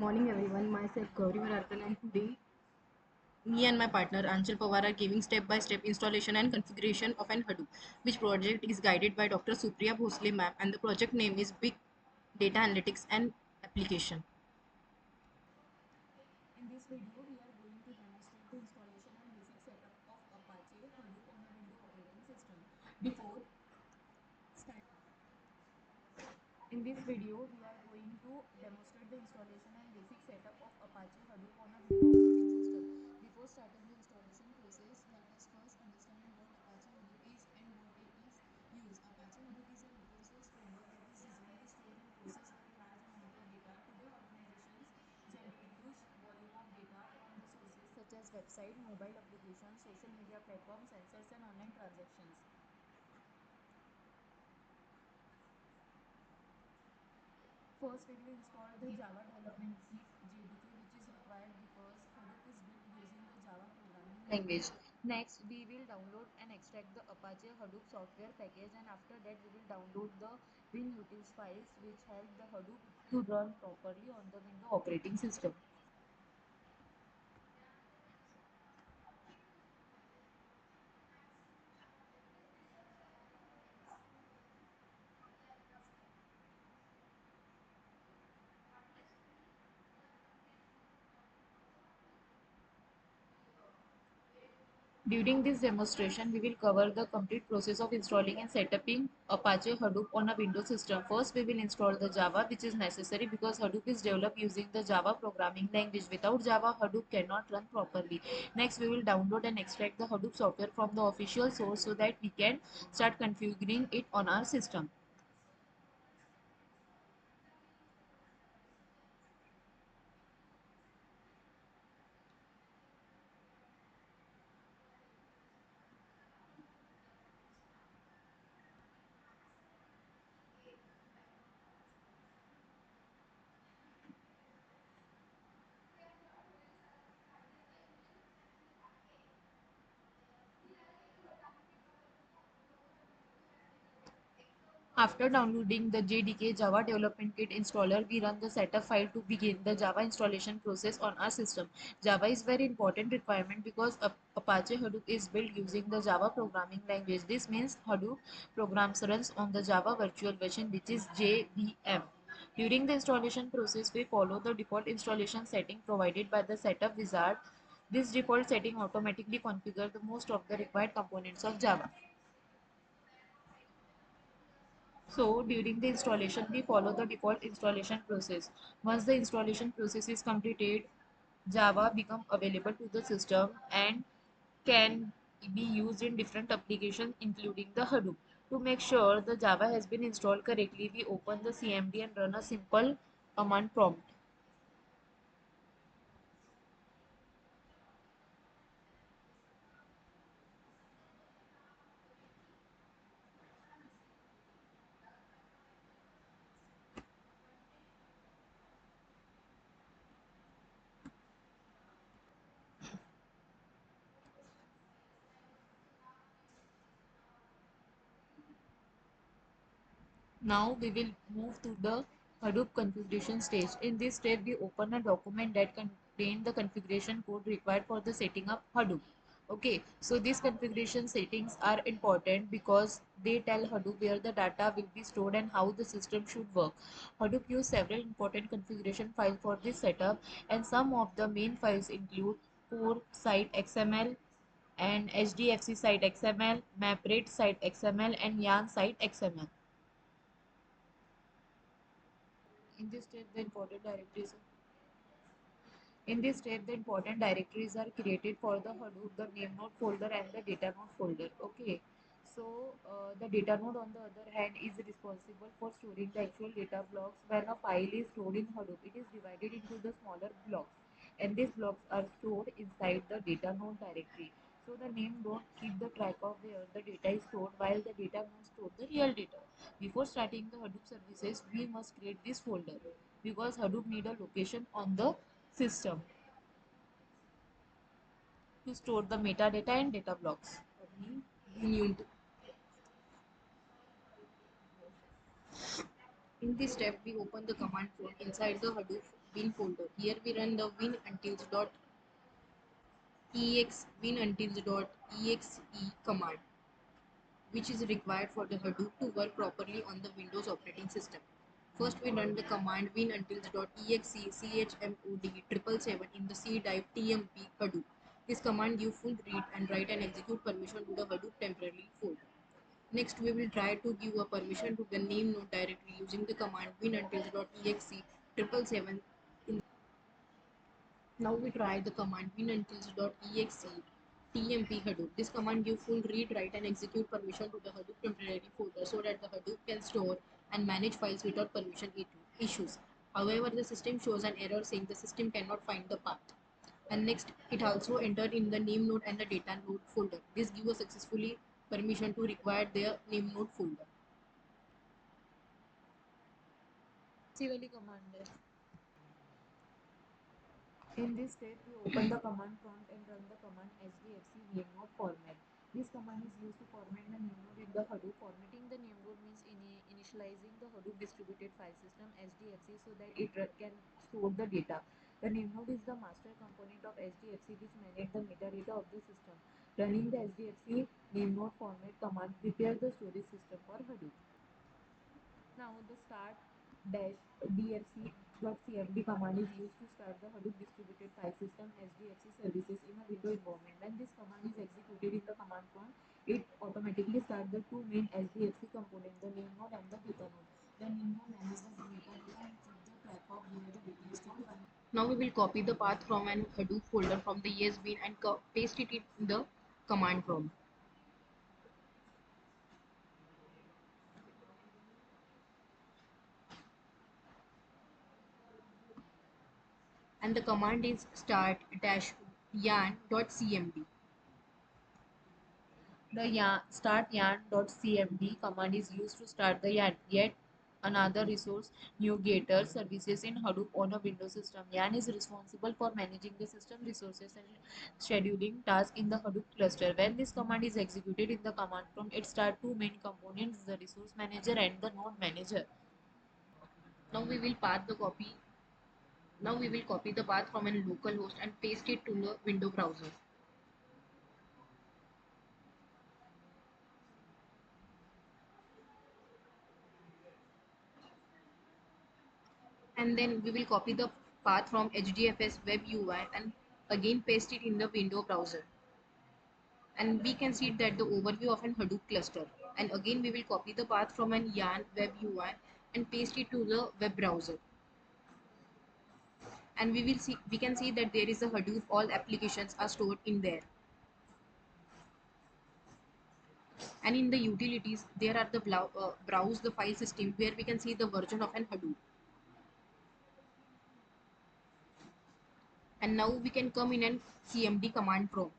morning everyone, myself Gauri Varartan, and today me and my partner Anchal Pawar are giving step-by-step installation and configuration of an Hadoop, which project is guided by Dr. Supriya Bhosle ma'am, and the project name is Big Data Analytics and Application. In this video, we are going to demonstrate the installation and basic setup of Apache Hadoop on a Windows operating system. Before start In this video, we are going to demonstrate the installation and basic setup of Apache Hadoop on a Windows operating system. Before starting the installation process, let us first understand what Apache Hadoop is and what it is used. Apache Hadoop is an open source framework that is designed to store and process very large amount of data. Today, organizations generate huge volume of data from the sources such as website, mobile applications, social media platforms, sensors, and online transactions. First, we will install the Java Development Kit JDK, which is required because Hadoop is built using the Java programming language. Next, we will download and extract the Apache Hadoop software package, and after that, we will download the WinUtils files, which help the Hadoop to run properly on the Windows operating system. During this demonstration, we will cover the complete process of installing and setting Apache Hadoop on a Windows system. First, we will install the Java, which is necessary because Hadoop is developed using the Java programming language. Without Java, Hadoop cannot run properly. Next, we will download and extract the Hadoop software from the official source so that we can start configuring it on our system. After downloading the JDK Java Development Kit installer, we run the setup file to begin the Java installation process on our system. Java is very important requirement because Apache Hadoop is built using the Java programming language. This means Hadoop programs runs on the Java virtual machine, which is JVM. During the installation process, we follow the default installation setting provided by the setup wizard. This default setting automatically configures the most of the required components of Java. So during the installation, we follow the default installation process. Once the installation process is completed, Java become available to the system and can be used in different applications including the Hadoop. To make sure the Java has been installed correctly, we open the CMD and run a simple command prompt. Now we will move to the Hadoop configuration stage. In this step, we open a document that contains the configuration code required for the setting up Hadoop. Okay, so these configuration settings are important because they tell Hadoop where the data will be stored and how the system should work. Hadoop uses several important configuration files for this setup, and some of the main files include core site XML and HDFC site XML, MapRate site XML, and Yarn site XML. In this step, the important directories are created for the Hadoop, the name node folder and the data node folder. Okay. So the data node on the other hand is responsible for storing the actual data blocks. When a file is stored in Hadoop, it is divided into the smaller blocks, and these blocks are stored inside the data node directory. So the name don't keep the track of where the data is stored while the data node store the real data. Before starting the Hadoop services, we must create this folder because Hadoop need a location on the system to store the metadata and data blocks. In this step, we open the command prompt inside the Hadoop bin folder. Here we run the winutils.exe command, which is required for the Hadoop to work properly on the Windows operating system. First, we run the command winutils.exe chmod 777 in the C drive tmp Hadoop. This command gives full read and write and execute permission to the Hadoop temporary folder. Next, we will try to give a permission to the name node directory using the command winutils.exe 777 in. Now we try the command winutils.exe tmp Hadoop. This command gives full read, write and execute permission to the Hadoop temporary folder so that the Hadoop can store and manage files without permission issues. However, the system shows an error saying the system cannot find the path. And next, it also entered in the name node and the data node folder. This gives us successfully permission to require their name node folder. वाली command है. In this step, we open the command prompt and run the command hdfc namenote format. This command is used to format the namenode in the Hadoop. Formatting the namenode means initializing the Hadoop distributed file system HDFC so that it can store the data. The namenode is the master component of HDFC which manages the metadata of the system. Running the HDFC namenode format command prepares the storage system for Hadoop. Now the start dash dfc.cmd command is used to start the Hadoop distributed file system HDFC services in a Windows environment. When this command is executed in the command prompt, it automatically starts the two main HDFC components, the name node and the data node. The name node manages the metadata and keeps the track of where the data is stored. Now we will copy the path from an Hadoop folder from the ESBin and paste it in the command prompt. And the command is start-yarn.cmd. The start yarn.cmd command is used to start the yarn. Yet another resource NuGator services in Hadoop on a Windows system. Yarn is responsible for managing the system resources and scheduling tasks in the Hadoop cluster. When this command is executed in the command prompt, it starts two main components, the resource manager and the node manager. Now we will copy the path from a local host and paste it to the window browser. And then we will copy the path from HDFS web UI and again paste it in the window browser. And we can see that the overview of an Hadoop cluster. And again we will copy the path from an yarn web UI and paste it to the web browser. And we can see that there is a Hadoop, all applications are stored in there. And in the utilities there are the browse the file system where we can see the version of an Hadoop. And now we can come in an cmd command prompt.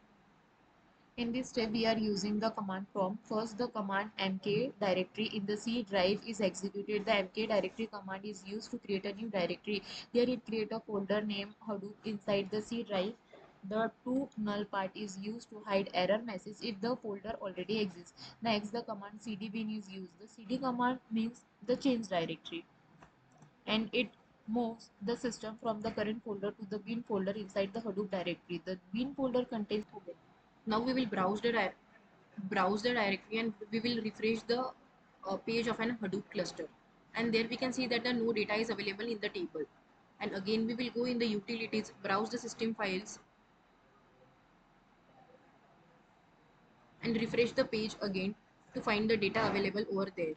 In this step, we are using the command prompt. First, the command mk directory in the C drive is executed. The mk directory command is used to create a new directory. Here it creates a folder named Hadoop inside the C drive. The to null part is used to hide error message if the folder already exists. Next, the command cd bin is used. The cd command means the change directory, and it moves the system from the current folder to the bin folder inside the Hadoop directory. The bin folder contains. Now we will browse the directory and we will refresh the page of an Hadoop cluster. And there we can see that the no data is available in the table. And again we will go in the utilities, browse the system files and refresh the page again to find the data available over there.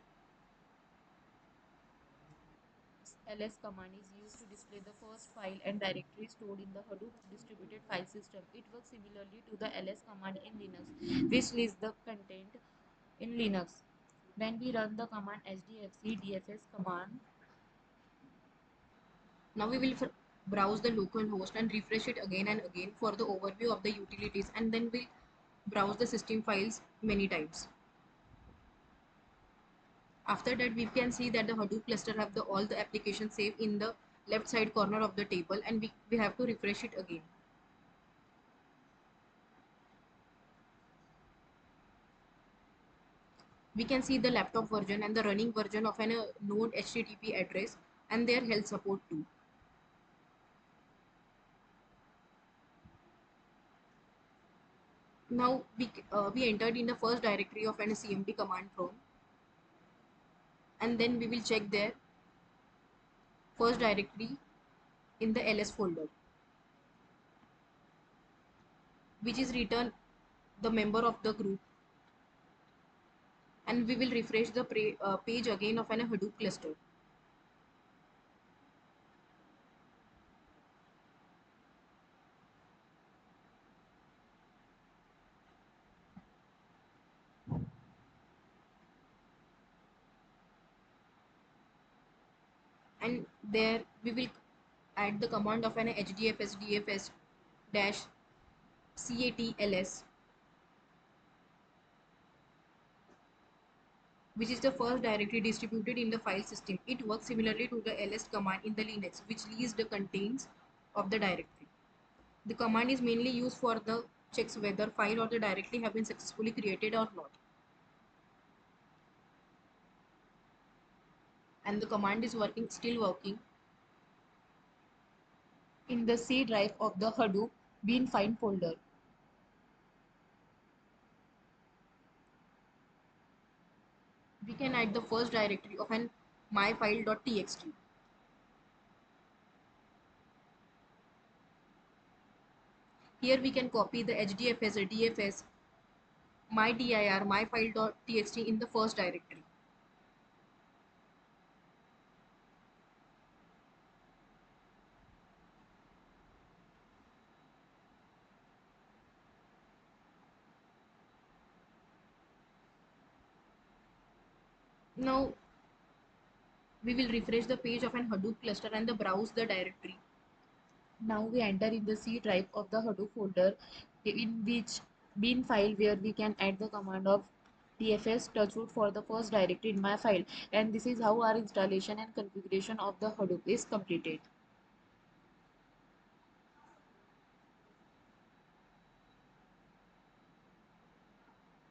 ls command is used to display the first file and directory stored in the Hadoop distributed file system. It works similarly to the ls command in Linux, which lists the content in Linux. When we run the command hdfc dfs command, Now we will browse the local host and refresh it again and again for the overview of the utilities, and then we'll browse the system files many times. After that we can see that the Hadoop cluster have all the applications saved in the left side corner of the table, and we have to refresh it again. We can see the laptop version and the running version of an node HTTP address and their health support too. Now we entered in the first directory of an cmd command prompt, and then we will check their first directory in the ls folder, which is written the member of the group, and we will refresh the page again of an Hadoop cluster. And there we will add the command of an hdfs dfs dash catls, which is the first directory distributed in the file system. It works similarly to the ls command in the Linux, which lists the contents of the directory. The command is mainly used for the checks whether file or the directory have been successfully created or not. And the command is still working in the C drive of the Hadoop bin file folder. We can add the first directory of an myfile.txt. Here we can copy the hdfs, dfs, mydir, myfile.txt in the first directory. Now we will refresh the page of an Hadoop cluster and browse the directory. Now we enter in the C drive of the Hadoop folder, in which bin file, where we can add the command of dfs touchroot for the first directory in my file. And this is how our installation and configuration of the Hadoop is completed.